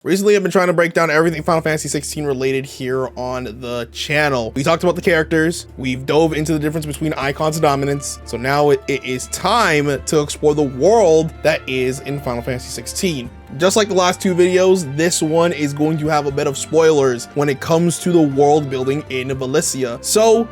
Recently, I've been trying to break down everything Final Fantasy 16 related here on the channel. We talked about the characters, we've dove into the difference between icons and dominance, so now it is time to explore the world that is in Final Fantasy 16. Just like the last two videos, this one is going to have a bit of spoilers when it comes to the world building in Valisthea. So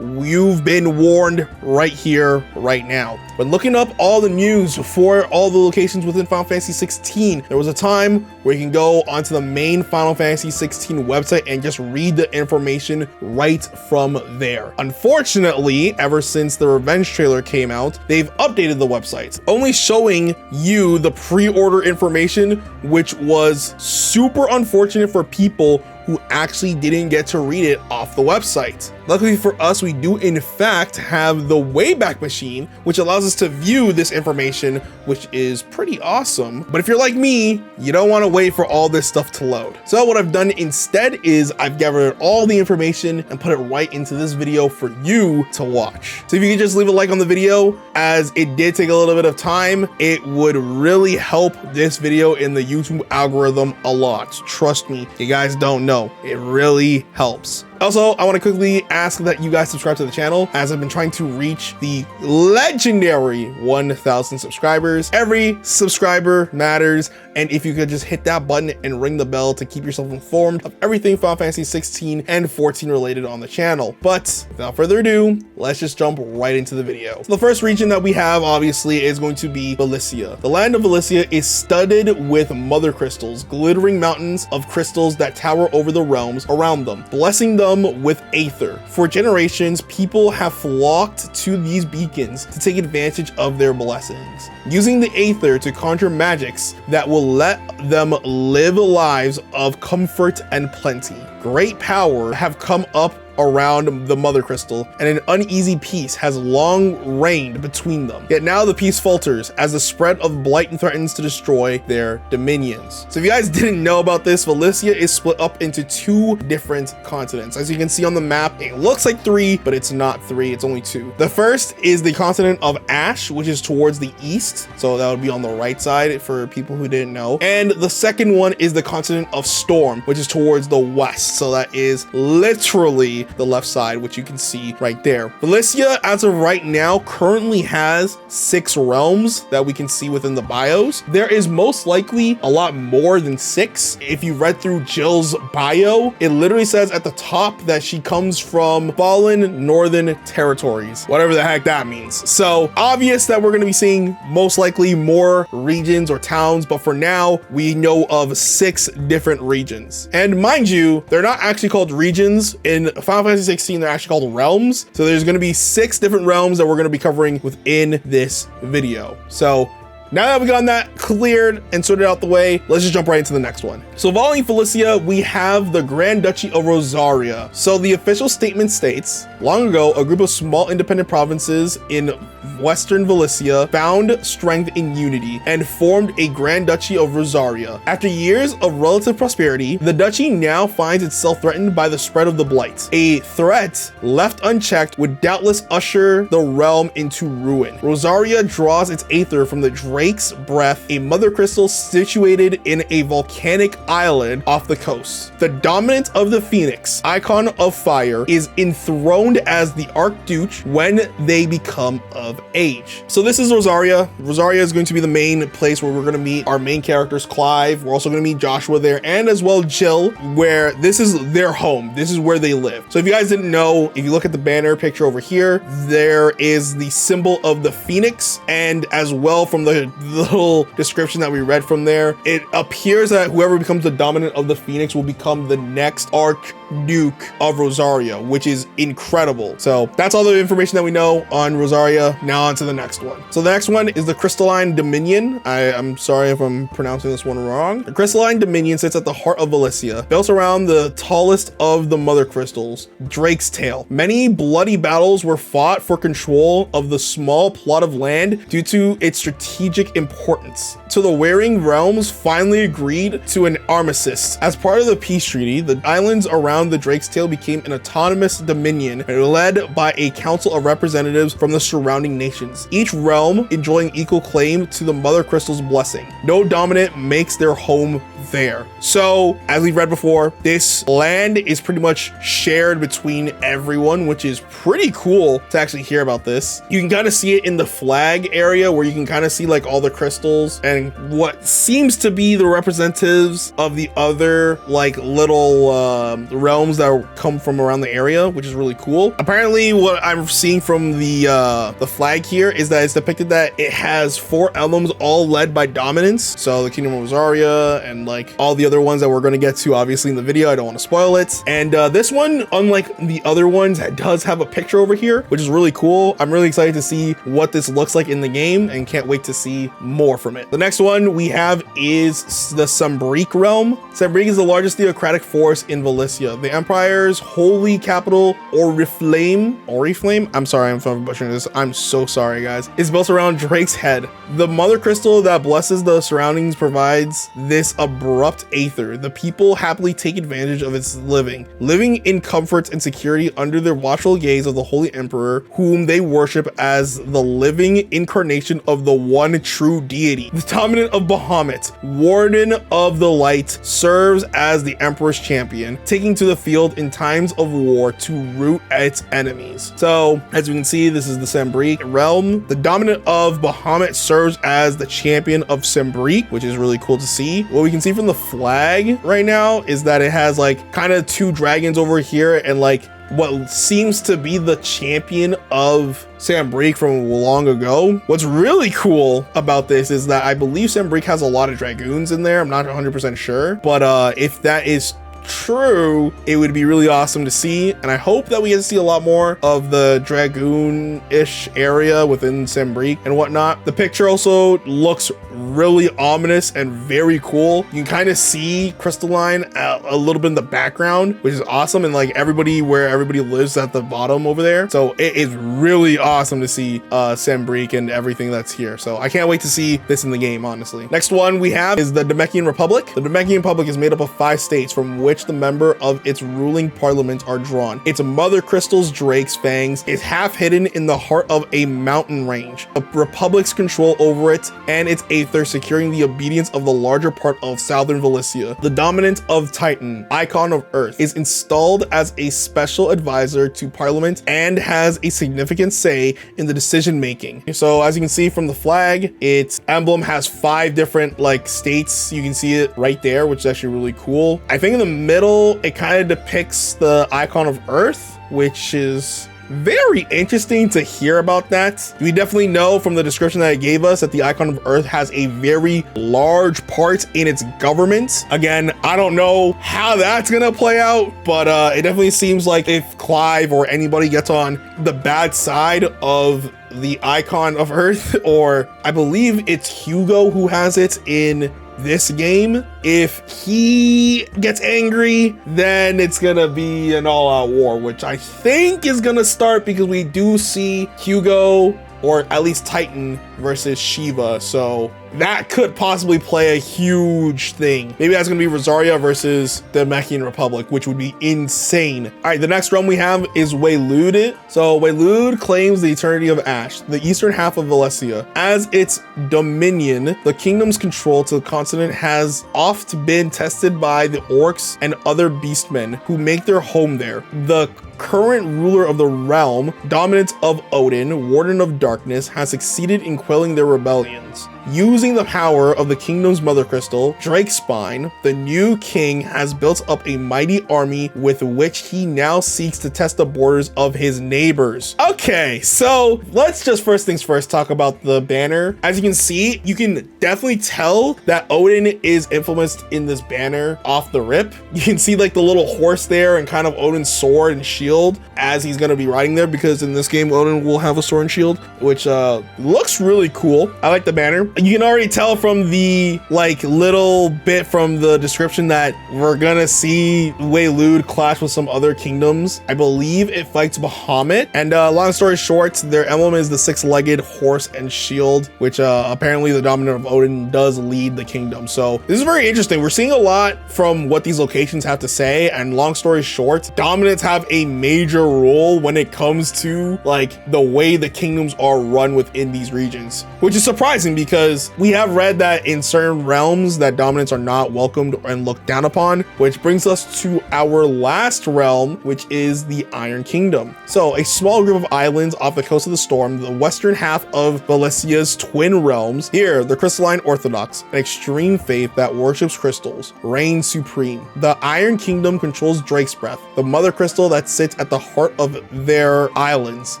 you've been warned right here, right now. When looking up all the news for all the locations within Final Fantasy 16, there was a time where you can go onto the main Final Fantasy 16 website and just read the information right from there. Unfortunately, ever since the Revenge trailer came out, they've updated the website, only showing you the pre-order information, which was super unfortunate for people who actually didn't get to read it off the website. Luckily for us, we do in fact have the Wayback Machine, which allows us to view this information, which is pretty awesome. But if you're like me, you don't want to wait for all this stuff to load. So what I've done instead is I've gathered all the information and put it right into this video for you to watch. So if you could just leave a like on the video, as it did take a little bit of time, it would really help this video in the YouTube algorithm a lot. Trust me, you guys don't know. It really helps. Also, I want to quickly ask that you guys subscribe to the channel, as I've been trying to reach the legendary 1,000 subscribers. Every subscriber matters, and if you could just hit that button and ring the bell to keep yourself informed of everything Final Fantasy 16 and 14 related on the channel. But without further ado, let's just jump right into the video. So the first region that we have, obviously, is going to be Valisthea. The land of Valisthea is studded with mother crystals, glittering mountains of crystals that tower over the realms around them, blessing them with aether. For generations, people have flocked to these beacons to take advantage of their blessings, using the aether to conjure magics that will let them live lives of comfort and plenty. Great power have come up around the mother crystal, and an uneasy peace has long reigned between them. Yet now the peace falters as the spread of blight threatens to destroy their dominions. So if you guys didn't know about this, Valisthea is split up into two different continents. As you can see on the map, it looks like three, but it's not three, it's only two. The first is the continent of Ash, which is towards the east, so that would be on the right side for people who didn't know. And the second one is the continent of Storm, which is towards the west, so that is literally the left side, which you can see right there. Valisthea, as of right now, currently has 6 realms that we can see within the bios. There is most likely a lot more than 6. If you read through Jill's bio, it literally says at the top that she comes from Fallen Northern Territories, whatever the heck that means. So obvious that we're going to be seeing most likely more regions or towns, but for now we know of 6 different regions. And mind you, they're not actually called regions in Final Fantasy 16, they're actually called realms. So there's going to be 6 different realms that we're going to be covering within this video. So now that we've gotten that cleared and sorted out the way, let's just jump right into the next one. So following Valisthea, we have the Grand Duchy of Rosaria. So the official statement states, long ago, a group of small independent provinces in Western Valisthea found strength in unity and formed a Grand Duchy of Rosaria. After years of relative prosperity, the duchy now finds itself threatened by the spread of the blight. A threat left unchecked would doubtless usher the realm into ruin. Rosaria draws its aether from the Drake's Breath, a mother crystal situated in a volcanic island off the coast. The dominant of the Phoenix, icon of fire, is enthroned as the Archduke when they become of age. So this is Rosaria. Rosaria is going to be the main place where we're going to meet our main characters, Clive. We're also going to meet Joshua there, and as well Jill, where this is their home. This is where they live. So if you guys didn't know, if you look at the banner picture over here, there is the symbol of the Phoenix, and as well from the little description that we read from there, it appears that whoever becomes the dominant of the Phoenix will become the next Archduke of Rosaria, which is incredible. So that's all the information that we know on Rosaria. Now on to the next one. So the next one is the Crystalline Dominion. I'm sorry if I'm pronouncing this one wrong. The Crystalline Dominion sits at the heart of Valisthea, built around the tallest of the mother crystals, Drake's Tail. Many bloody battles were fought for control of the small plot of land due to its strategic strategic importance. So the warring realms finally agreed to an armistice. As part of the peace treaty, the islands around the Drake's Tail became an autonomous dominion led by a council of representatives from the surrounding nations, each realm enjoying equal claim to the Mother Crystal's blessing. No dominant makes their home there. So as we've read before, this land is pretty much shared between everyone, which is pretty cool to actually hear about this. You can kind of see it in the flag area where you can kind of see like all the crystals and what seems to be the representatives of the other like little realms that come from around the area, which is really cool. Apparently what I'm seeing from the flag here is that it's depicted that it has 4 emblems all led by dominance. So the Kingdom of Zarya and like all the other ones that we're going to get to obviously in the video. I don't want to spoil it. And this one, unlike the other ones, does have a picture over here, which is really cool. I'm really excited to see what this looks like in the game and can't wait to see more from it. The next one we have is the Sembrique realm. Sembrique is the largest theocratic force in Valisthea. The empire's holy capital, Oriflame. I'm sorry if I'm butchering this. I'm so sorry, guys. It's built around Drake's head. The mother crystal that blesses the surroundings provides this abrupt aether. The people happily take advantage of its living in comfort and security under the watchful gaze of the Holy Emperor, whom they worship as the living incarnation of the one true deity. The dominant of Bahamut, Warden of the Light, serves as the Emperor's champion, taking to the field in times of war to root its enemies. So as we can see, this is the Sembrique realm. The dominant of Bahamut serves as the champion of Sembrique, which is really cool to see. What we can see from the flag right now is that it has like kind of 2 dragons over here and like what seems to be the champion of Sembrique from long ago. What's really cool about this is that I believe Sembrique has a lot of dragoons in there. I'm not 100% sure, but if that is true, it would be really awesome to see, and I hope that we get to see a lot more of the dragoon-ish area within Sembrique and whatnot. The picture also looks really ominous and very cool. You can kind of see Crystalline a little bit in the background, which is awesome, and like where everybody lives at the bottom over there. So it is really awesome to see Sembrique and everything that's here. So I can't wait to see this in the game, honestly. Next one we have is the Namekian Republic. The Namekian Republic is made up of 5 states from which the member of its ruling parliament are drawn. Its mother crystal's Drake's fangs is half hidden in the heart of a mountain range. The Republic's control over it and its aether securing the obedience of the larger part of southern Valisthea. The dominant of Titan, Icon of Earth, is installed as a special advisor to parliament and has a significant say in the decision making. So as you can see from the flag, its emblem has 5 different like states. You can see it right there, which is actually really cool. I think in the middle, it kind of depicts the Icon of Earth, which is very interesting to hear about that. We definitely know from the description that it gave us that the Icon of Earth has a very large part in its government. Again, I don't know how that's gonna play out, but it definitely seems like if Clive or anybody gets on the bad side of the Icon of Earth, or I believe it's Hugo who has it in this game, if he gets angry, then it's gonna be an all-out war, which I think is gonna start because we do see Hugo, or at least Titan, versus Shiva, so that could possibly play a huge thing. Maybe that's gonna be Rosaria versus the Namekian Republic, which would be insane. All right, the next realm we have is Weilud. So Weilud claims the eternity of Ash, the eastern half of Valisthea. As its dominion, the kingdom's control to the continent has oft been tested by the orcs and other beastmen who make their home there. The current ruler of the realm, dominant of Odin, Warden of Darkness, has succeeded in quelling their rebellions. Using the power of the kingdom's mother crystal, Drakespine, the new king has built up a mighty army with which he now seeks to test the borders of his neighbors. Okay, so let's just first things first talk about the banner. As you can see, you can definitely tell that Odin is influenced in this banner off the rip. You can see like the little horse there and kind of Odin's sword and shield as he's going to be riding there, because in this game Odin will have a sword and shield, which looks really cool. I like the banner. banner. You can already tell from the like little bit from the description that we're gonna see Weilud clash with some other kingdoms. I believe it fights Bahamut, and long story short, their emblem is the six-legged horse and shield, which apparently the dominant of Odin does lead the kingdom. So this is very interesting. We're seeing a lot from what these locations have to say, and long story short, dominants have a major role when it comes to like the way the kingdoms are run within these regions, which is surprising because we have read that in certain realms that dominants are not welcomed and looked down upon, which brings us to our last realm, which is the Iron Kingdom. So a small group of islands off the coast of the storm, the western half of Valisthea's twin realms. Here, the crystalline orthodox, an extreme faith that worships crystals, reigns supreme. The Iron Kingdom controls Drake's Breath, the mother crystal that sits at the heart of their islands,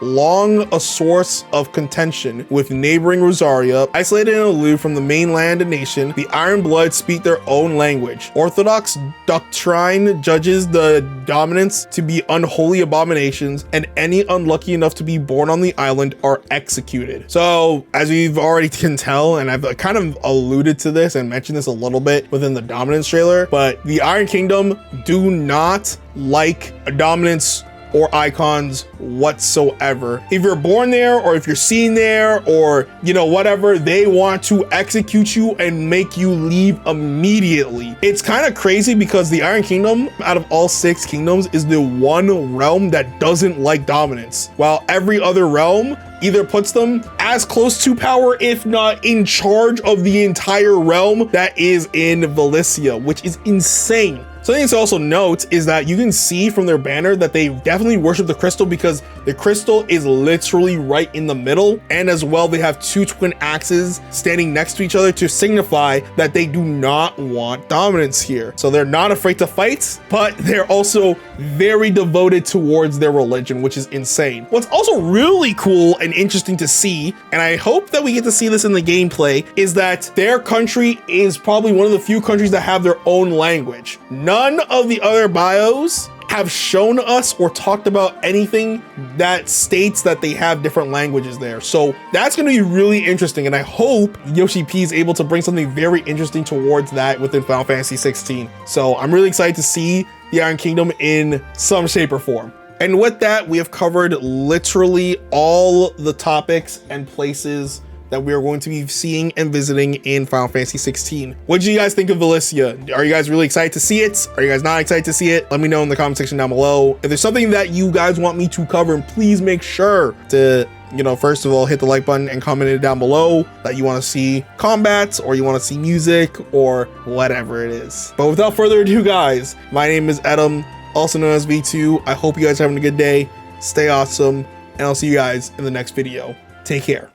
long a source of contention with neighboring Rosaria. Isolated and aloof from the mainland and nation, the Iron Blood speak their own language. Orthodox doctrine judges the dominants to be unholy abominations, and any unlucky enough to be born on the island are executed. So as we've already can tell, and I've kind of alluded to this and mentioned this a little bit within the dominance trailer, but the Iron Kingdom do not like dominance or icons whatsoever. If you're born there, or if you're seen there, or you know, whatever, they want to execute you and make you leave immediately. It's kind of crazy because the Iron Kingdom, out of all 6 kingdoms, is the one realm that doesn't like dominance, while every other realm either puts them as close to power, if not in charge of the entire realm that is in Valisthea, which is insane. Something to also note is that you can see from their banner that they definitely worship the crystal, because the crystal is literally right in the middle, and as well they have 2 twin axes standing next to each other to signify that they do not want dominance here. So they're not afraid to fight, but they're also very devoted towards their religion, which is insane. What's also really cool and interesting to see, and I hope that we get to see this in the gameplay, is that their country is probably one of the few countries that have their own language. None of the other bios have shown us or talked about anything that states that they have different languages there. So that's going to be really interesting, and I hope Yoshi P is able to bring something very interesting towards that within Final Fantasy 16. So I'm really excited to see the Iron Kingdom in some shape or form. And with that, we have covered literally all the topics and places that we are going to be seeing and visiting in Final Fantasy 16. What do you guys think of Valisthea? Are you guys really excited to see it? Are you guys not excited to see it? Let me know in the comment section down below. If there's something that you guys want me to cover, and please make sure to, you know, first of all, hit the like button and comment it down below that you want to see combats, or you want to see music, or whatever it is. But without further ado, guys, my name is Adam, also known as V2. I hope you guys are having a good day. Stay awesome, and I'll see you guys in the next video. Take care.